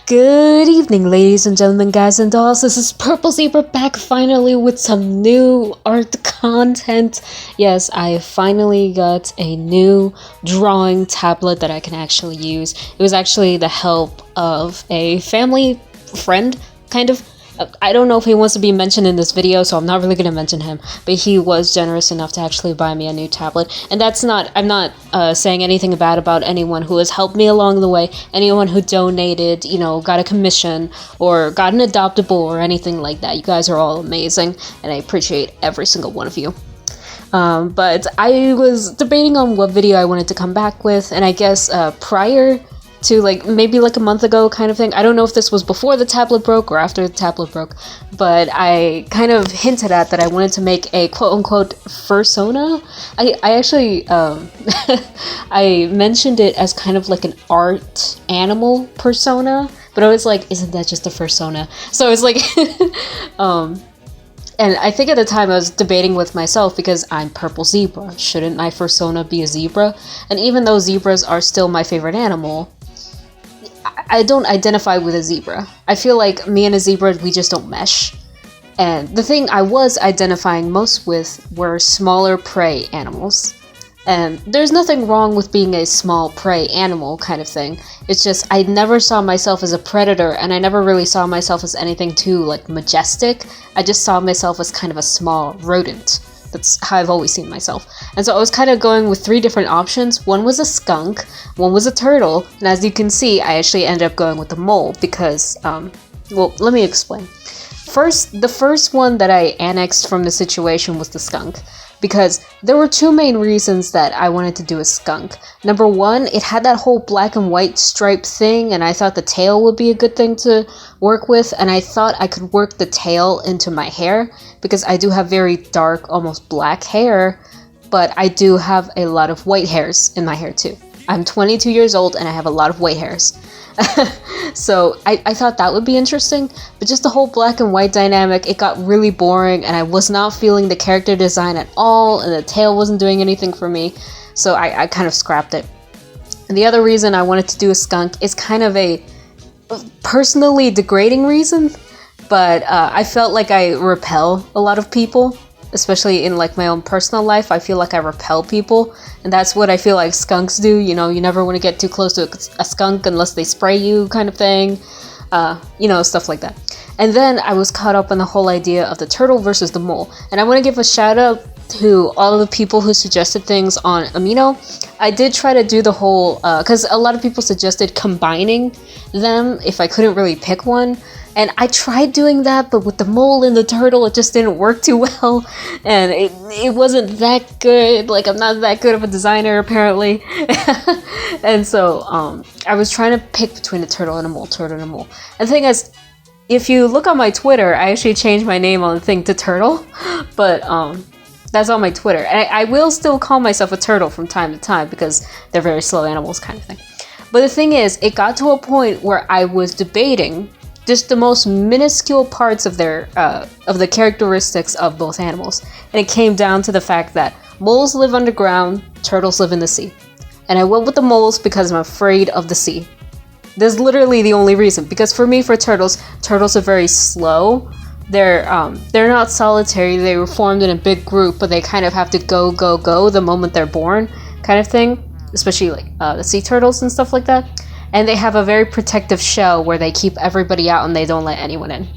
Good evening, ladies and gentlemen, guys and dolls. This is Purple Zebra back finally with some new art content. Yes, I finally got a new drawing tablet that I can actually use. It was actually the help of a family friend, kind of. I don't know if he wants to be mentioned in this video, so I'm not really going to mention him, but he was generous enough to actually buy me a new tablet. And I'm not saying anything bad about anyone who has helped me along the way, anyone who donated, got a commission, or got an adoptable, or anything like that. You guys are all amazing, and I appreciate every single one of you. But I was debating on what video I wanted to come back with, and I guess prior to maybe a month ago kind of thing. I don't know if this was before the tablet broke or after the tablet broke, but I kind of hinted at that I wanted to make a quote-unquote fursona. I actually I mentioned it as kind of like an art animal persona, but I was like, isn't that just a fursona? So I was like and I think at the time I was debating with myself because I'm Purple Zebra. Shouldn't my fursona be a zebra? And even though zebras are still my favorite animal, I don't identify with a zebra. I feel like me and a zebra, we just don't mesh. And the thing I was identifying most with were smaller prey animals. And there's nothing wrong with being a small prey animal kind of thing. It's just I never saw myself as a predator, and I never really saw myself as anything too majestic. I just saw myself as kind of a small rodent. That's how I've always seen myself. And so I was kind of going with three different options. One was a skunk, one was a turtle, and as you can see, I actually ended up going with the mole because, well, let me explain. The first one that I annexed from the situation was the skunk, because there were two main reasons that I wanted to do a skunk. Number one, it had that whole black and white stripe thing, and I thought the tail would be a good thing to work with, and I thought I could work the tail into my hair, because I do have very dark, almost black hair, but I do have a lot of white hairs in my hair too. I'm 22 years old and I have a lot of white hairs. So I thought that would be interesting, but just the whole black and white dynamic, it got really boring and I was not feeling the character design at all, and the tail wasn't doing anything for me, so I kind of scrapped it. And the other reason I wanted to do a skunk is kind of a personally degrading reason, but I felt like I repel a lot of people, especially in my own personal life. I feel like I repel people, and that's what I feel like skunks do. You never want to get too close to a skunk unless they spray you kind of thing, stuff like that. And then I was caught up in the whole idea of the turtle versus the mole, and I want to give a shout out to all of the people who suggested things on Amino. I did try to do the whole, because a lot of people suggested combining them if I couldn't really pick one. And I tried doing that, but with the mole and the turtle, it just didn't work too well. And it wasn't that good. I'm not that good of a designer, apparently. And so I was trying to pick between a turtle and a mole, And the thing is, if you look on my Twitter, I actually changed my name on the thing to Turtle. But that's on my Twitter. And I will still call myself a turtle from time to time because they're very slow animals kind of thing. But the thing is, it got to a point where I was debating just the most minuscule parts of the characteristics of both animals. And it came down to the fact that moles live underground, turtles live in the sea. And I went with the moles because I'm afraid of the sea. That's literally the only reason. Because for me, for turtles are very slow. They're not solitary. They were formed in a big group, but they kind of have to go the moment they're born, kind of thing. Especially the sea turtles and stuff like that. And they have a very protective shell where they keep everybody out and they don't let anyone in.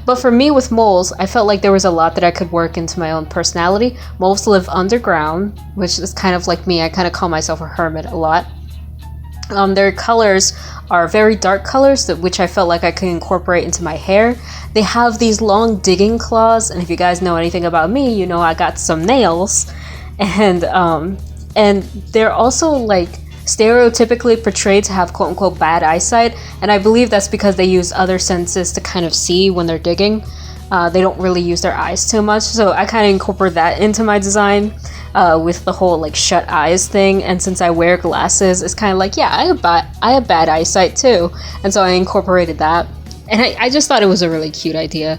But for me with moles, I felt like there was a lot that I could work into my own personality. Moles live underground, which is kind of like me. I kind of call myself a hermit a lot. Their colors are very dark colors, which I felt like I could incorporate into my hair. They have these long digging claws, and if you guys know anything about me, I got some nails. And they're also stereotypically portrayed to have quote-unquote bad eyesight, and I believe that's because they use other senses to kind of see when they're digging. They don't really use their eyes too much, so I kind of incorporate that into my design with the whole shut eyes thing. And since I wear glasses, it's kind of I have bad eyesight too, and so I incorporated that. And I just thought it was a really cute idea.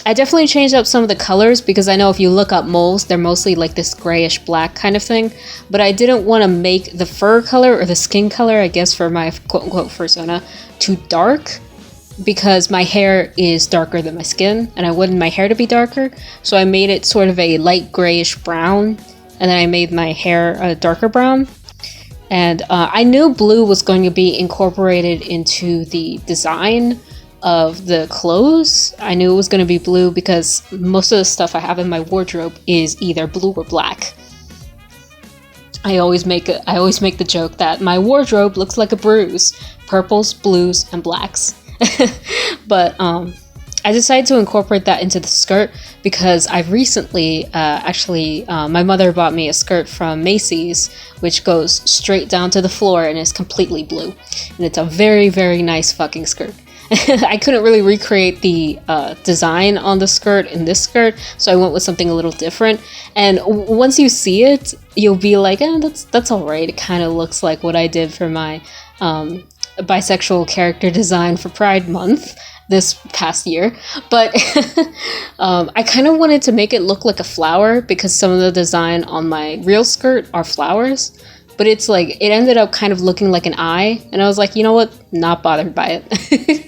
I definitely changed up some of the colors because I know if you look up moles, they're mostly like this grayish black kind of thing. But I didn't want to make the fur color or the skin color, I guess for my quote-unquote fursona, too dark. Because my hair is darker than my skin, and I wanted my hair to be darker. So I made it sort of a light grayish brown, and then I made my hair a darker brown. And I knew blue was going to be incorporated into the design of the clothes. I knew it was going to be blue because most of the stuff I have in my wardrobe is either blue or black. I always make the joke that my wardrobe looks like a bruise: purples, blues, and blacks. But I decided to incorporate that into the skirt because I've recently my mother bought me a skirt from Macy's, which goes straight down to the floor and is completely blue, and it's a very, very nice fucking skirt. I couldn't really recreate the design on the skirt in this skirt, so I went with something a little different. And once you see it, you'll be like, that's alright. It kind of looks like what I did for my bisexual character design for Pride Month this past year. But I kind of wanted to make it look like a flower because some of the design on my real skirt are flowers. But it's like, it ended up kind of looking like an eye, and I was like, you know what? Not bothered by it.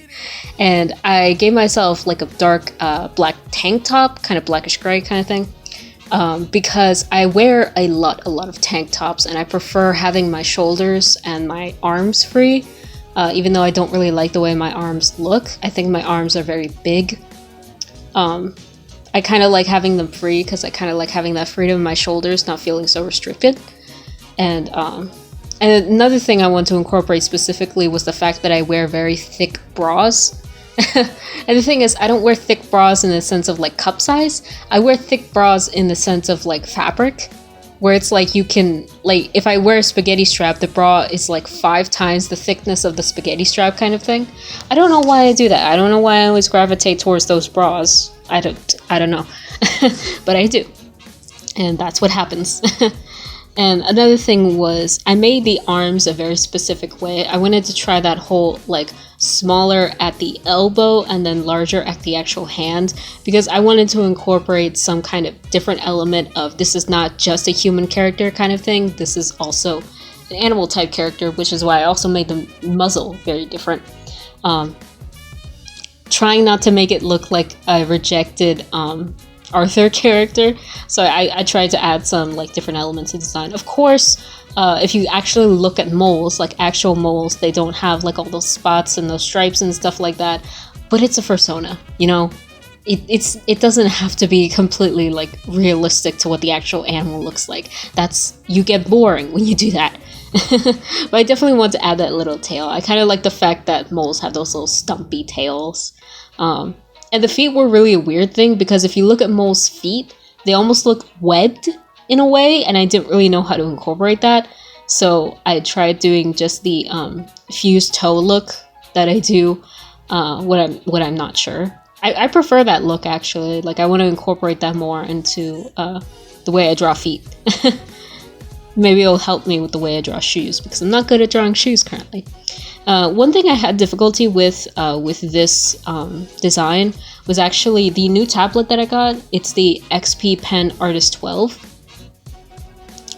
And I gave myself like a dark black tank top, kind of blackish gray kind of thing, because I wear a lot of tank tops, and I prefer having my shoulders and my arms free, even though I don't really like the way my arms look. I think my arms are very big. I kind of like having them free because I kind of like having that freedom in my shoulders, not feeling so restricted. And another thing I want to incorporate specifically was the fact that I wear very thick bras. And the thing is, I don't wear thick bras in the sense of like cup size. I wear thick bras in the sense of like fabric, where it's like you can, like, if I wear a spaghetti strap, the bra is like 5 times the thickness of the spaghetti strap kind of thing. I don't know why I do that. I don't know why I always gravitate towards those bras. I don't know. But I do. And that's what happens. And another thing was, I made the arms a very specific way. I wanted to try that whole, like, smaller at the elbow and then larger at the actual hand, because I wanted to incorporate some kind of different element of, this is not just a human character kind of thing, this is also an animal type character, which is why I also made the muzzle very different. Trying not to make it look like a rejected, Arthur character, so I tried to add some like different elements to design. Of course, if you actually look at moles, like actual moles, they don't have like all those spots and those stripes and stuff like that, but it's a fursona, you know. It doesn't have to be completely like realistic to what the actual animal looks like. You get boring when you do that. But I definitely want to add that little tail. I kind of like the fact that moles have those little stumpy tails. And the feet were really a weird thing, because if you look at moles' feet, they almost look webbed in a way, and I didn't really know how to incorporate that. So I tried doing just the fused toe look that I do when I'm not sure. I prefer that look, actually. Like, I want to incorporate that more into the way I draw feet. Maybe it'll help me with the way I draw shoes, because I'm not good at drawing shoes currently. One thing I had difficulty with this design was actually the new tablet that I got. It's the XP Pen Artist 12.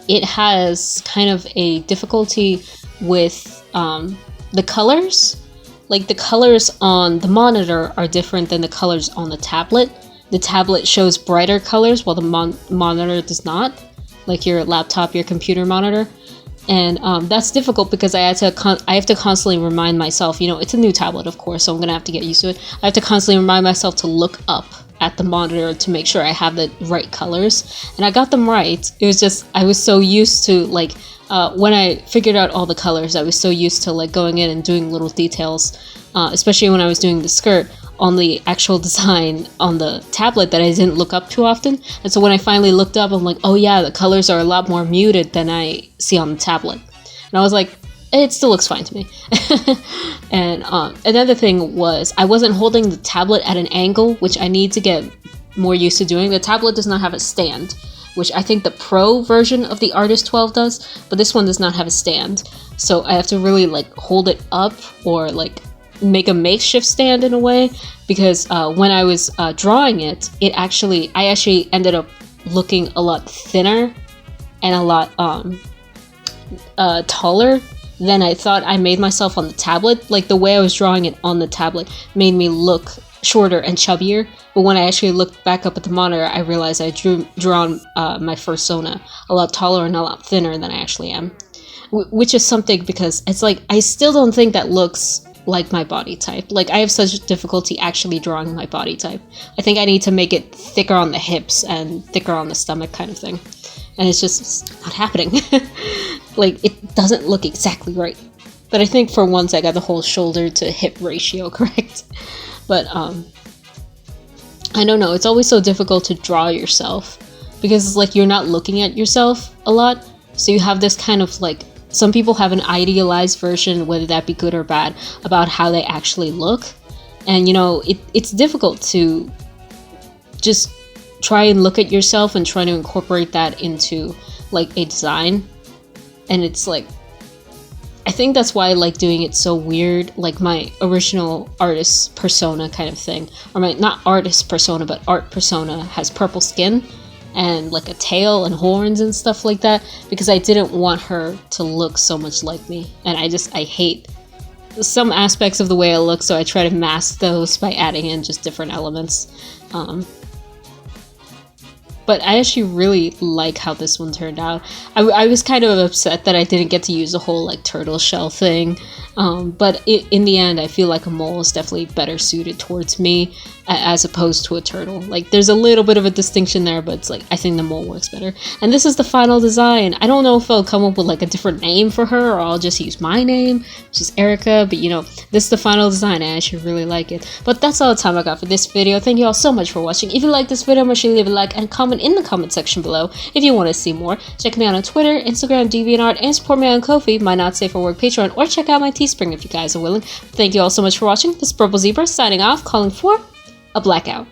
It has kind of a difficulty with the colors. Like, the colors on the monitor are different than the colors on the tablet. The tablet shows brighter colors while the monitor does not. Like your laptop, your computer monitor. And that's difficult because I have to constantly remind myself, you know, it's a new tablet, of course, so I'm gonna have to get used to it. I have to constantly remind myself to look up at the monitor to make sure I have the right colors, and I got them right. It was just, I was so used to, like, when I figured out all the colors, I was so used to like going in and doing little details, especially when I was doing the skirt on the actual design on the tablet, that I didn't look up too often. And so when I finally looked up, I'm like, oh yeah, the colors are a lot more muted than I see on the tablet. And I was like, it still looks fine to me. And another thing was, I wasn't holding the tablet at an angle, which I need to get more used to doing. The tablet does not have a stand, which I think the Pro version of the Artist 12 does, but this one does not have a stand. So I have to really like hold it up, or like make a makeshift stand in a way, because when I was drawing it, I actually ended up looking a lot thinner and a lot taller than I thought I made myself on the tablet. Like, the way I was drawing it on the tablet made me look shorter and chubbier, but when I actually looked back up at the monitor, I realized I drawn my Fursona a lot taller and a lot thinner than I actually am. Which is something, because it's like, I still don't think that looks like my body type. Like, I have such difficulty actually drawing my body type. I think I need to make it thicker on the hips and thicker on the stomach kind of thing. And it's just not happening. Like, it doesn't look exactly right. But I think for once I got the whole shoulder to hip ratio correct. But I don't know, it's always so difficult to draw yourself, because it's like you're not looking at yourself a lot. So you have this kind of like, some people have an idealized version, whether that be good or bad, about how they actually look. And, you know, it's difficult to just try and look at yourself and try to incorporate that into like a design. And it's like, I think that's why I like doing it so weird, like my original artist persona kind of thing, or my, not artist persona, but art persona, has purple skin and like a tail and horns and stuff like that, because I didn't want her to look so much like me. And I hate some aspects of the way I look, so I try to mask those by adding in just different elements. But I actually really like how this one turned out. I was kind of upset that I didn't get to use the whole like turtle shell thing. But in the end, I feel like a mole is definitely better suited towards me as opposed to a turtle. Like, there's a little bit of a distinction there, but it's like, I think the mole works better. And this is the final design. I don't know if I'll come up with like a different name for her, or I'll just use my name, which is Erica. But you know, this is the final design. I actually really like it. But that's all the time I got for this video. Thank you all so much for watching. If you like this video, make sure you leave a like and comment in the comment section below if you want to see more. Check me out on Twitter, Instagram, DeviantArt, and support me on Ko-fi, my Not Safe for Work Patreon, or check out my Teespring if you guys are willing. Thank you all so much for watching. This is Purple Zebra signing off, calling for a blackout.